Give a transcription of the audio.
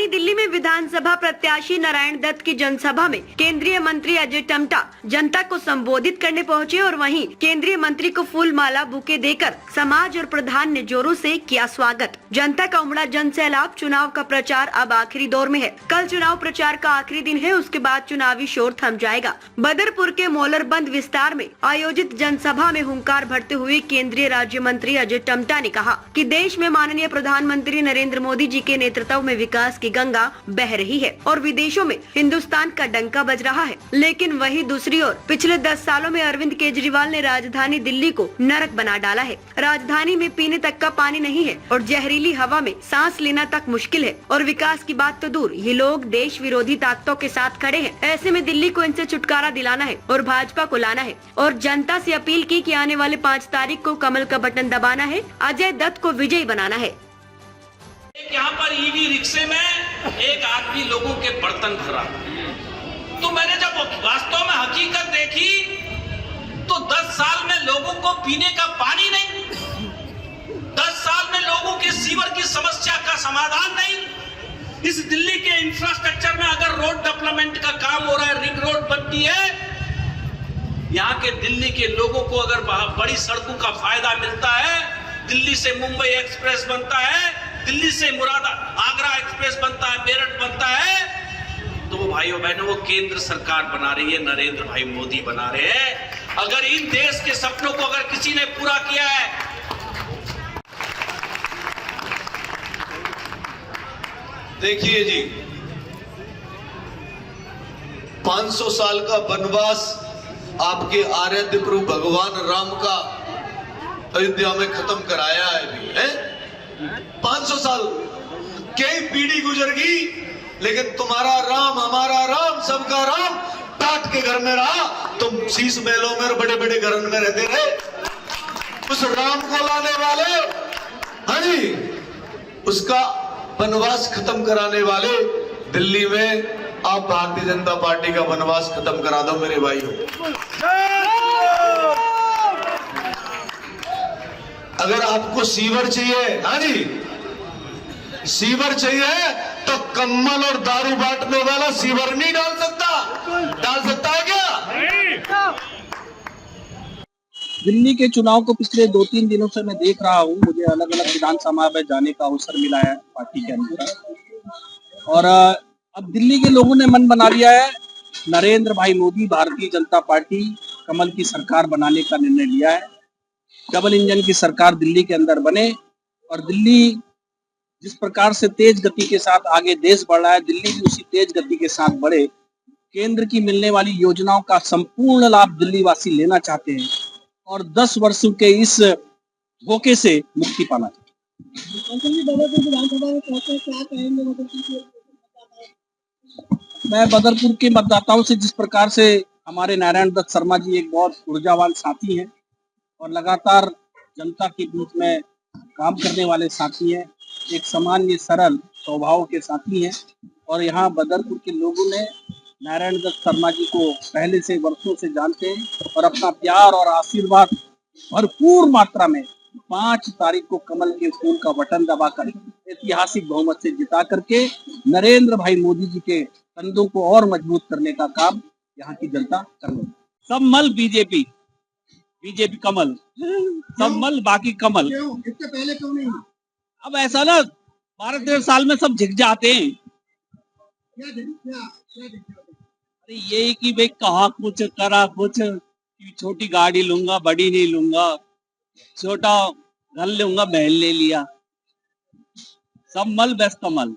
राजधानी दिल्ली में विधानसभा प्रत्याशी नारायण दत्त की जनसभा में केंद्रीय मंत्री अजय टम्टा जनता को संबोधित करने पहुंचे और वहीं केंद्रीय मंत्री को फूल माला बुके देकर समाज और प्रधान ने जोरों से किया स्वागत। जनता का उमड़ा जन सैलाब। चुनाव का प्रचार अब आखिरी दौर में है। कल चुनाव प्रचार का आखिरी दिन है, उसके बाद चुनावी शोर थम जाएगा। बदरपुर के मोलरबंद विस्तार में आयोजित जनसभा में हुंकार भरते हुए केंद्रीय राज्य मंत्री अजय टम्टा ने कहा कि देश में माननीय प्रधानमंत्री नरेंद्र मोदी जी के नेतृत्व में विकास की गंगा बह रही है और विदेशों में हिंदुस्तान का डंका बज रहा है। लेकिन वही दूसरी ओर पिछले 10 सालों में अरविंद केजरीवाल ने राजधानी दिल्ली को नरक बना डाला है। राजधानी में पीने तक का पानी नहीं है और जहरीली हवा में सांस लेना तक मुश्किल है। और विकास की बात तो दूर, ये लोग देश विरोधी ताकतों के साथ खड़े हैं। ऐसे में दिल्ली को इनसे छुटकारा दिलाना है और भाजपा को लाना है। और जनता से अपील की कि आने वाले 5 तारीख को कमल का बटन दबाना है, अजय दत्त को विजयी बनाना है। यहाँ पर ईवी रिक्शे में एक आदमी लोगों के बर्तन भरा, तो मैंने जब वास्तव में हकीकत देखी तो 10 साल में लोगों को पीने का पानी नहीं, 10 साल में लोगों के सीवर की समस्या का समाधान नहीं। इस दिल्ली के इंफ्रास्ट्रक्चर में अगर रोड डेवलपमेंट का काम हो रहा है, रिंग रोड बनती है, यहाँ के दिल्ली के लोगों को अगर बड़ी सड़कों का फायदा मिलता है, दिल्ली से मुंबई एक्सप्रेस बनता है, दिल्ली से आगरा एक्सप्रेस बनता है, मेरठ बनता है, तो वो भाइयों बहनों वो केंद्र सरकार बना रही है, नरेंद्र भाई मोदी बना रहे हैं। अगर इन देश के सपनों को अगर किसी ने पूरा किया है, देखिए जी, 500 साल का वनवास आपके आराध्य प्रभु भगवान राम का अयोध्या में खत्म कराया है अभी, है 500 साल कई पीढ़ी गुजर गई, लेकिन तुम्हारा राम, हमारा राम, सबका राम टाट के घर में रहा। तुम शीश महलों में और बड़े बड़े घरों में रहते रहे। उस राम को लाने वाले, हाँ जी, उसका वनवास खत्म कराने वाले दिल्ली में आप भारतीय जनता पार्टी का वनवास खत्म करा दो मेरे भाइयों। अगर आपको सीवर चाहिए, हाँ जी, सीवर चाहिए तो कम्मल और दारू बांटने वाला सीवर नहीं डाल सकता है क्या? दिल्ली के चुनाव को पिछले 2-3 दिनों से मैं देख रहा हूँ। मुझे अलग अलग विधानसभा में जाने का अवसर मिला है पार्टी के अंदर, और अब दिल्ली के लोगों ने मन बना लिया है। नरेंद्र भाई मोदी, भारतीय जनता पार्टी कमल की सरकार बनाने का निर्णय लिया है। डबल इंजन की सरकार दिल्ली के अंदर बने और दिल्ली जिस प्रकार से तेज गति के साथ आगे देश बढ़ रहा है, दिल्ली भी उसी तेज गति के साथ बढ़े। केंद्र की मिलने वाली योजनाओं का संपूर्ण लाभ दिल्ली वासी लेना चाहते हैं और 10 वर्षों के इस धोखे से मुक्ति पाना चाहते हैं। मैं बदरपुर के मतदाताओं से, जिस प्रकार से हमारे नारायण दत्त शर्मा जी एक बहुत ऊर्जावान साथी हैं और लगातार जनता के बीच में काम करने वाले साथी हैं, एक सामान्य सरल स्वभाव के साथी हैं, और यहाँ बदरपुर के लोगों ने नारायण दत्त शर्मा जी को पहले से वर्षों से जानते हैं और अपना प्यार और आशीर्वाद भरपूर मात्रा में 5 तारीख को कमल के फूल का बटन दबाकर ऐतिहासिक बहुमत से जिता करके नरेंद्र भाई मोदी जी के कंधों को और मजबूत करने का काम यहाँ की जनता कर रही है। सब मल बीजेपी कमल, सब मल बाकी कमल। इससे पहले क्यों नहीं? अब ऐसा ना 12-13 साल में सब झिक जाते हैं। अरे यही कि भाई कहा कुछ करा कुछ, छोटी गाड़ी लूंगा, बड़ी नहीं लूंगा, छोटा घर लूंगा, महल ले लिया। सब मल बेस कमल।